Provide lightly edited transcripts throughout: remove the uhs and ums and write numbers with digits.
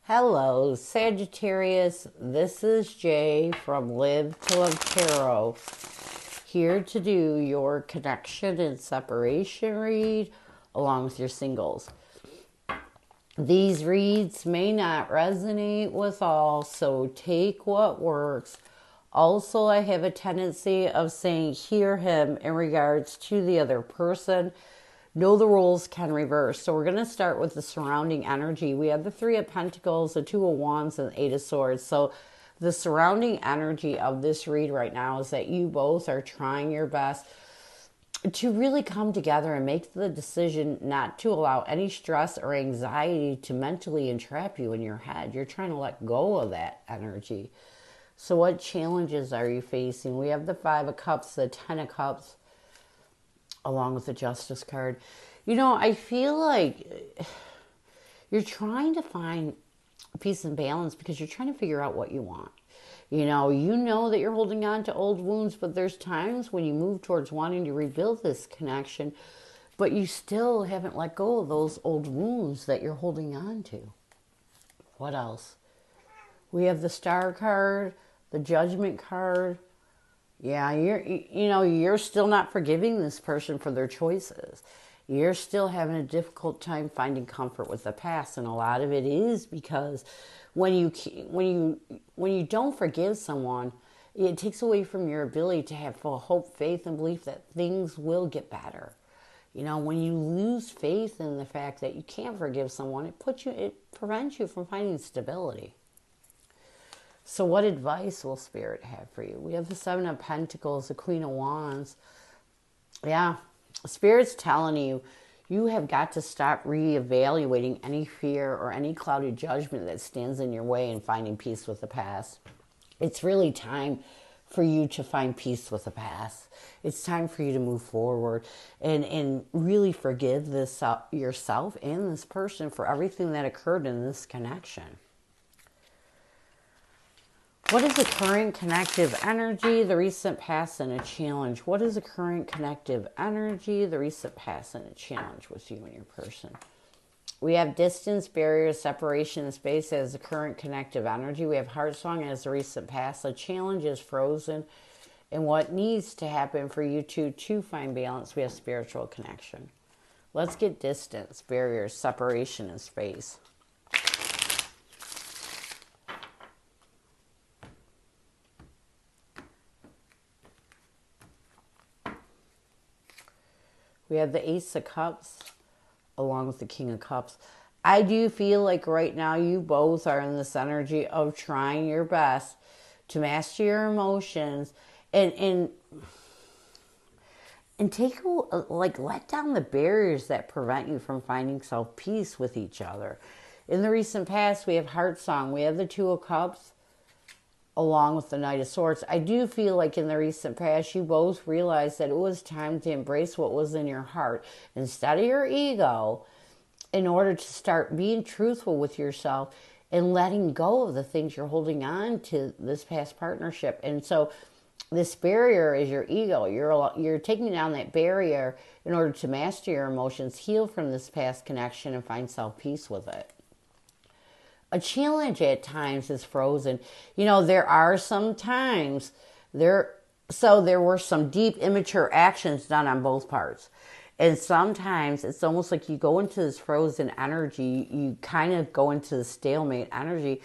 Hello, Sagittarius. This is Jay from Live to Love Tarot, here to do your connection and separation read along with your singles. These reads may not resonate with all, so take what works. Also, I have a tendency of saying hear him in regards to the other person. Know the rules can reverse. So we're going to start with the surrounding energy. We have the Three of Pentacles, the Two of Wands, and the Eight of Swords. So the surrounding energy of this read right now is that you both are trying your best to really come together and make the decision not to allow any stress or anxiety to mentally entrap you in your head. You're trying to let go of that energy. So what challenges are you facing? We have the Five of Cups, the Ten of Cups, along with the Justice card. You know, I feel like you're trying to find peace and balance because you're trying to figure out what you want. You know that you're holding on to old wounds, but there's times when you move towards wanting to rebuild this connection, but you still haven't let go of those old wounds that you're holding on to. What else? We have the Star card, the Judgment card. Yeah, you're still not forgiving this person for their choices. You're still having a difficult time finding comfort with the past, and a lot of it is because when you don't forgive someone, it takes away from your ability to have full hope, faith, and belief that things will get better. When you lose faith in the fact that you can't forgive someone, it prevents you from finding stability. So what advice will Spirit have for you? We have the Seven of Pentacles, the Queen of Wands. Yeah, Spirit's telling you, you have got to stop reevaluating any fear or any clouded judgment that stands in your way in finding peace with the past. It's really time for you to find peace with the past. It's time for you to move forward and really forgive yourself and this person for everything that occurred in this connection. What is the current connective energy, the recent past, and a challenge? What is the current connective energy, the recent past, and a challenge with you and your person? We have distance, barriers, separation, and space as the current connective energy. We have heart song as the recent past. The challenge is frozen. And what needs to happen for you two to find balance, we have spiritual connection. Let's get distance, barriers, separation, and space. We have the Ace of Cups along with the King of Cups. I do feel like right now you both are in this energy of trying your best to master your emotions and take, let down the barriers that prevent you from finding self-peace with each other. In the recent past, we have Heart Song. We have the Two of Cups along with the Knight of Swords. I do feel like in the recent past, you both realized that it was time to embrace what was in your heart instead of your ego, in order to start being truthful with yourself and letting go of the things you're holding on to this past partnership. And so this barrier is your ego. You're taking down that barrier in order to master your emotions, heal from this past connection, and find self-peace with it. A challenge at times is frozen. There are some times there were some deep immature actions done on both parts. And sometimes it's almost like you go into this frozen energy, you kind of go into the stalemate energy,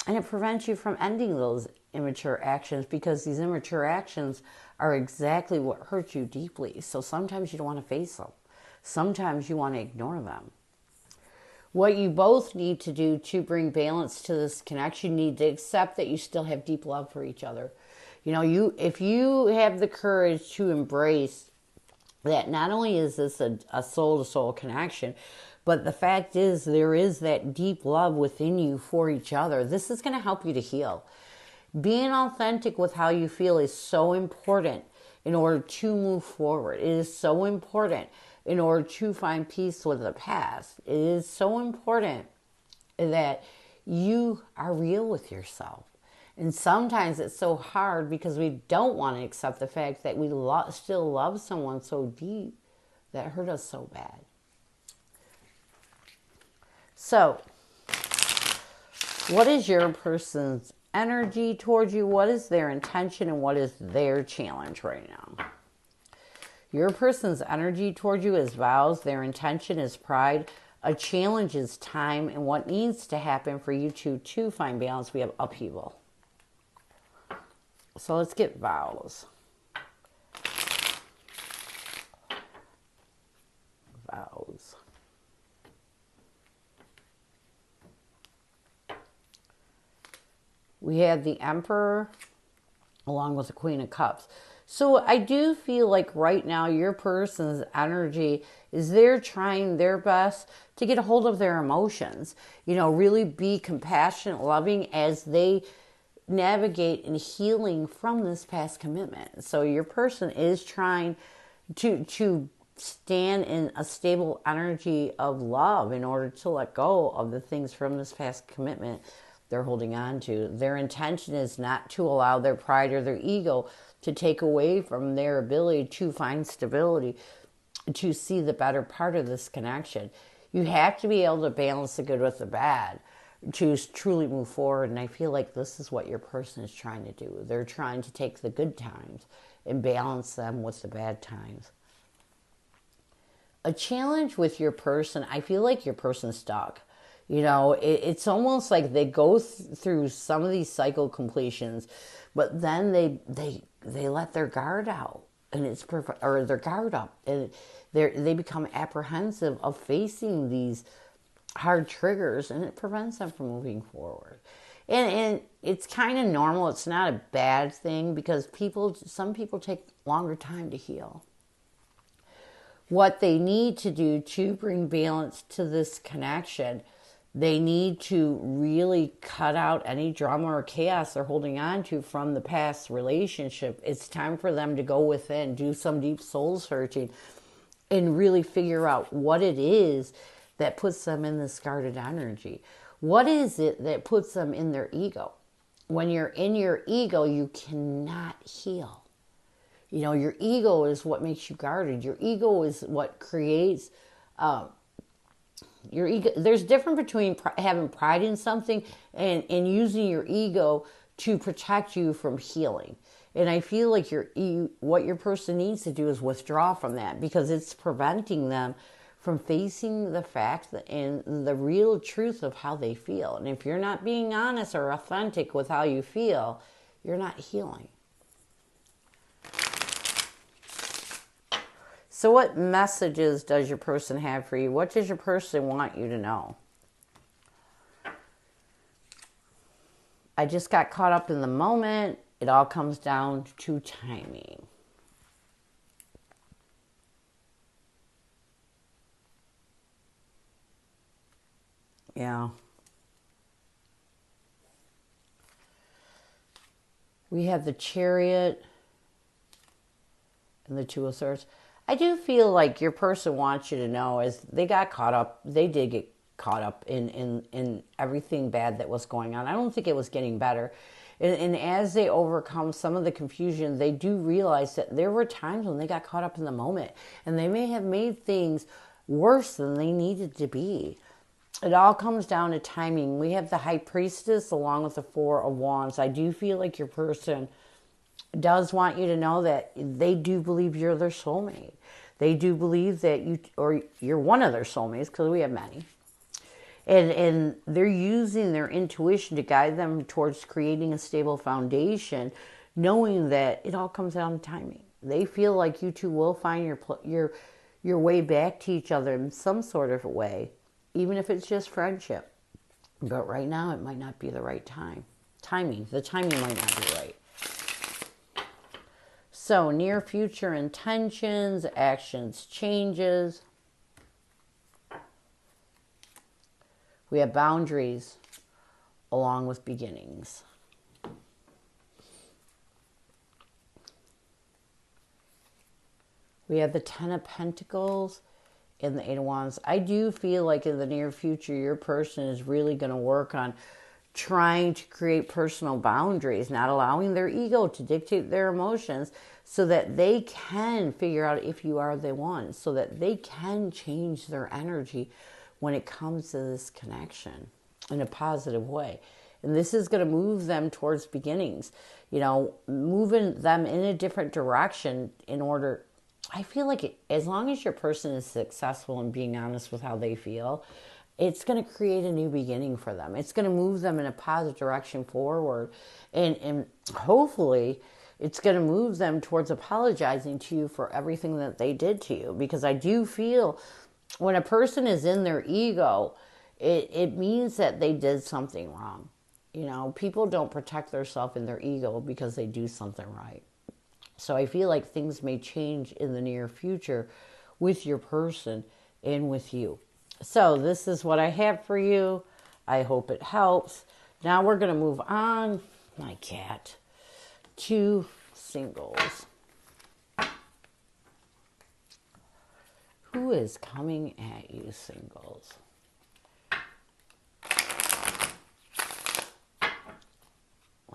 and it prevents you from ending those immature actions because these immature actions are exactly what hurt you deeply. So sometimes you don't want to face them. Sometimes you want to ignore them. What you both need to do to bring balance to this connection, you need to accept that you still have deep love for each other. If you have the courage to embrace that not only is this a soul-to-soul connection, but the fact is there is that deep love within you for each other, this is going to help you to heal. Being authentic with how you feel is so important in order to move forward. It is so important in order to find peace with the past. It is so important that you are real with yourself. And sometimes it's so hard because we don't want to accept the fact that we still love someone so deep that hurt us so bad. So What is your person's energy towards you? What is their intention and what is their challenge right now? Your person's energy toward you is vows. Their intention is pride. A challenge is time and what needs to happen for you two to find balance. We have upheaval. So let's get vows. Vows. We have the Emperor along with the Queen of Cups. So I do feel like right now your person's energy is they're trying their best to get a hold of their emotions. You know, really be compassionate, loving as they navigate and healing from this past commitment. So your person is trying to stand in a stable energy of love in order to let go of the things from this past commitment they're holding on to. Their intention is not to allow their pride or their ego to take away from their ability to find stability, to see the better part of this connection. You have to be able to balance the good with the bad to truly move forward. And I feel like this is what your person is trying to do. They're trying to take the good times and balance them with the bad times. A challenge with your person, I feel like your person's stuck. You know, it's almost like they go through some of these cycle completions, but then they let their guard out, and or their guard up, and they become apprehensive of facing these hard triggers, and it prevents them from moving forward. And it's kind of normal. It's not a bad thing because some people take longer time to heal. What they need to do to bring balance to this connection, they need to really cut out any drama or chaos they're holding on to from the past relationship. It's time for them to go within, do some deep soul searching, and really figure out what it is that puts them in this guarded energy. What is it that puts them in their ego? When you're in your ego, you cannot heal. You know, your ego is what makes you guarded. Your ego is what creates your ego. There's a difference between having pride in something and using your ego to protect you from healing. And I feel like what your person needs to do is withdraw from that because it's preventing them from facing the fact and the real truth of how they feel. And if you're not being honest or authentic with how you feel, you're not healing. So what messages does your person have for you? What does your person want you to know? I just got caught up in the moment. It all comes down to timing. Yeah. We have the Chariot and the Two of Swords. I do feel like your person wants you to know as they got caught up, they did get caught up in everything bad that was going on. I don't think it was getting better. And as they overcome some of the confusion, they do realize that there were times when they got caught up in the moment and they may have made things worse than they needed to be. It all comes down to timing. We have the High Priestess along with the Four of Wands. I do feel like your person does want you to know that they do believe you're their soulmate. They do believe that you're one of their soulmates because we have many. And they're using their intuition to guide them towards creating a stable foundation, knowing that it all comes down to timing. They feel like you two will find your way back to each other in some sort of a way, even if it's just friendship. But right now, it might not be the right time. The timing might not be right. So, near future intentions, actions, changes. We have boundaries along with beginnings. We have the Ten of Pentacles and the Eight of Wands. I do feel like in the near future, your person is really going to work on trying to create personal boundaries, not allowing their ego to dictate their emotions so that they can figure out if you are the one, so that they can change their energy when it comes to this connection in a positive way. And this is going to move them towards beginnings, moving them in a different direction in order. I feel like as long as your person is successful in being honest with how they feel, it's going to create a new beginning for them. It's going to move them in a positive direction forward. And hopefully it's going to move them towards apologizing to you for everything that they did to you. Because I do feel when a person is in their ego, it means that they did something wrong. People don't protect themselves in their ego because they do something right. So I feel like things may change in the near future with your person and with you. So this is what I have for you. I hope it helps. Now we're going to move on, my cat, to singles. Who is coming at you, singles?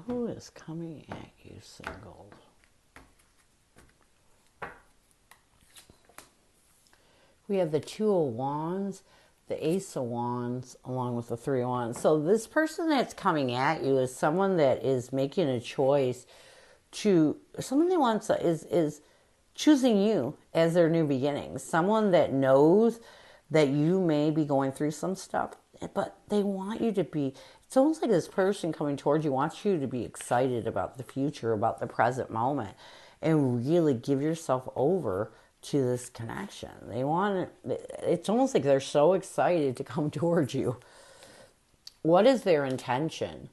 Who is coming at you, singles? We have the Two of Wands, the Ace of Wands, along with the Three of Wands. So this person that's coming at you is someone that is making a choice to, someone that wants is choosing you as their new beginning. Someone that knows that you may be going through some stuff, but they want you to be, it's almost like this person coming towards you wants you to be excited about the future, about the present moment, and really give yourself over to this connection. They want it. It's almost like they're so excited to come towards you. What is their intention?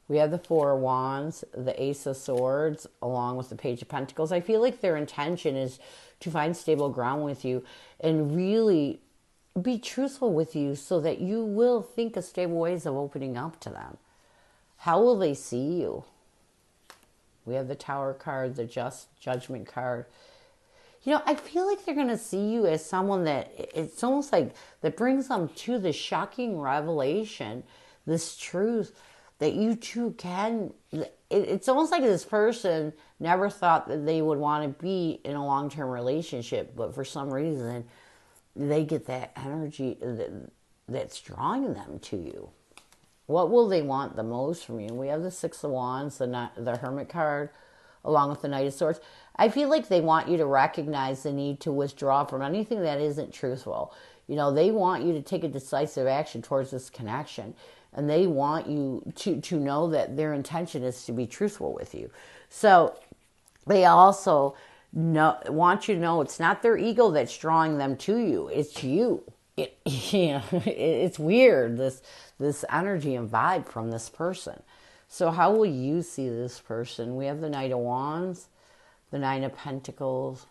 We have the Four of Wands, the Ace of Swords, along with the Page of Pentacles. I feel like their intention is to find stable ground with you and really be truthful with you so that you will think of stable ways of opening up to them. How will they see you? We have the Tower card, the Judgment card. I feel like they're going to see you as someone that it's almost like that brings them to the shocking revelation, this truth that you too can. It's almost like this person never thought that they would want to be in a long-term relationship, but for some reason they get that energy that's drawing them to you. What will they want the most from you? We have the Six of Wands, the Hermit card, along with the Knight of Swords. I feel like they want you to recognize the need to withdraw from anything that isn't truthful. They want you to take a decisive action towards this connection. And they want you to know that their intention is to be truthful with you. So they also want you to know it's not their ego that's drawing them to you. It's you. It's weird, this energy and vibe from this person. So how will you see this person? We have the Knight of Wands, the Nine of Pentacles.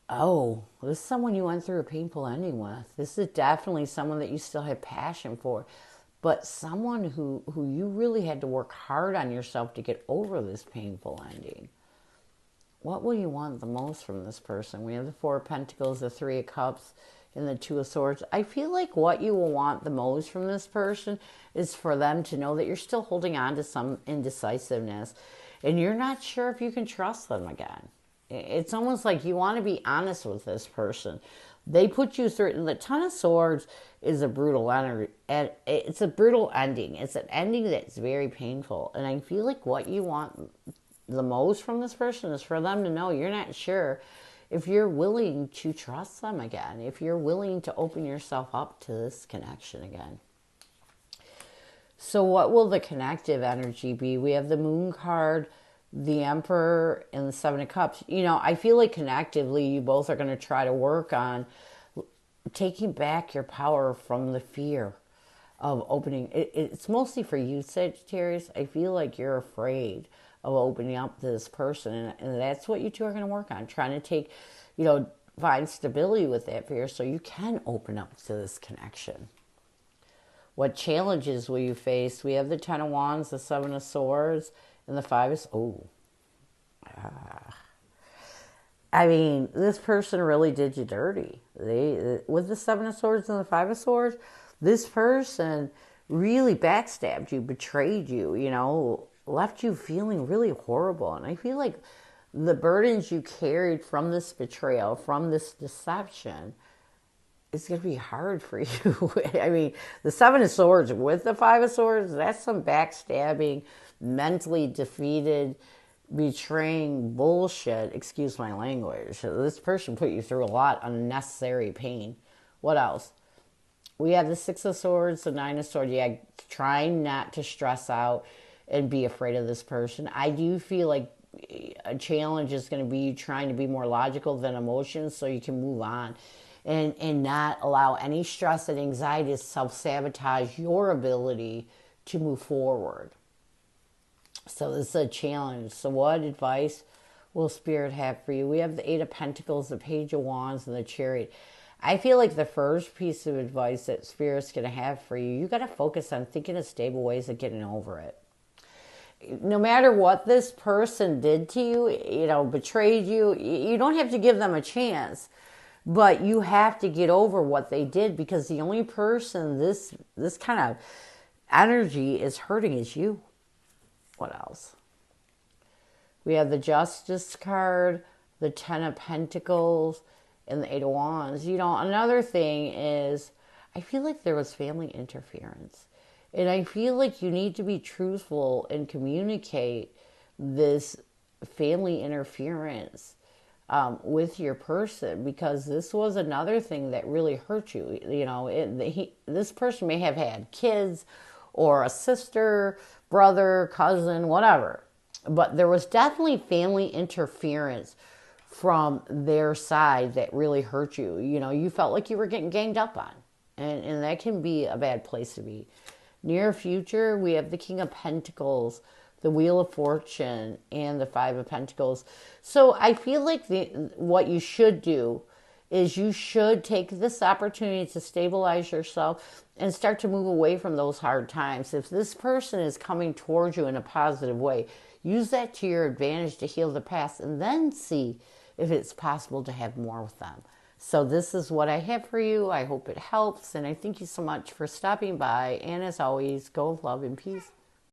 Oh, this is someone you went through a painful ending with. This is definitely someone that you still have passion for, but someone who you really had to work hard on yourself to get over this painful ending. What will you want the most from this person? We have the Four of Pentacles, the Three of Cups, and the Two of Swords. I feel like what you will want the most from this person is for them to know that you're still holding on to some indecisiveness and you're not sure if you can trust them again. It's almost like you want to be honest with this person. They put you through. The Ten of Swords is a brutal energy. It's a brutal ending. It's an ending that's very painful. And I feel like what you want the most from this person is for them to know you're not sure if you're willing to trust them again, if you're willing to open yourself up to this connection again. So what will the connective energy be? We have the Moon card, the Emperor, and the Seven of Cups. I feel like connectively you both are going to try to work on taking back your power from the fear of opening. It's mostly for you, Sagittarius. I feel like you're afraid of opening up to this person, and that's what you two are going to work on, trying to take, find stability with that fear so you can open up to this connection. What challenges will you face? We have the Ten of Wands, the Seven of Swords, and the Five of... I mean, this person really did you dirty. With the Seven of Swords and the Five of Swords, this person really backstabbed you, betrayed you, left you feeling really horrible. And I feel like the burdens you carried from this betrayal, from this deception, it's going to be hard for you. I mean, the Seven of Swords with the Five of Swords, that's some backstabbing, mentally defeated, betraying bullshit. Excuse my language. This person put you through a lot of unnecessary pain. What else? We have the Six of Swords, the Nine of Swords. Yeah, trying not to stress out and be afraid of this person. I do feel like a challenge is going to be you trying to be more logical than emotions so you can move on and not allow any stress and anxiety to self-sabotage your ability to move forward. So this is a challenge. So what advice will Spirit have for you? We have the Eight of Pentacles, the Page of Wands, and the Chariot. I feel like the first piece of advice that Spirit's going to have for you, you got to focus on thinking of stable ways of getting over it. No matter what this person did to you, betrayed you, you don't have to give them a chance. But you have to get over what they did, because the only person this kind of energy is hurting is you. What else? We have the Justice card, the Ten of Pentacles, and the Eight of Wands. Another thing is, I feel like there was family interference. And I feel like you need to be truthful and communicate this family interference with your person, because this was another thing that really hurt you. This person may have had kids or a sister, brother, cousin, whatever. But there was definitely family interference from their side that really hurt you. You felt like you were getting ganged up on. And that can be a bad place to be. Near future, we have the King of Pentacles, the Wheel of Fortune, and the Five of Pentacles. So I feel like what you should do is you should take this opportunity to stabilize yourself and start to move away from those hard times. If this person is coming towards you in a positive way, use that to your advantage to heal the past, and then see if it's possible to have more with them. So this is what I have for you. I hope it helps, and I thank you so much for stopping by. And as always, go with love and peace.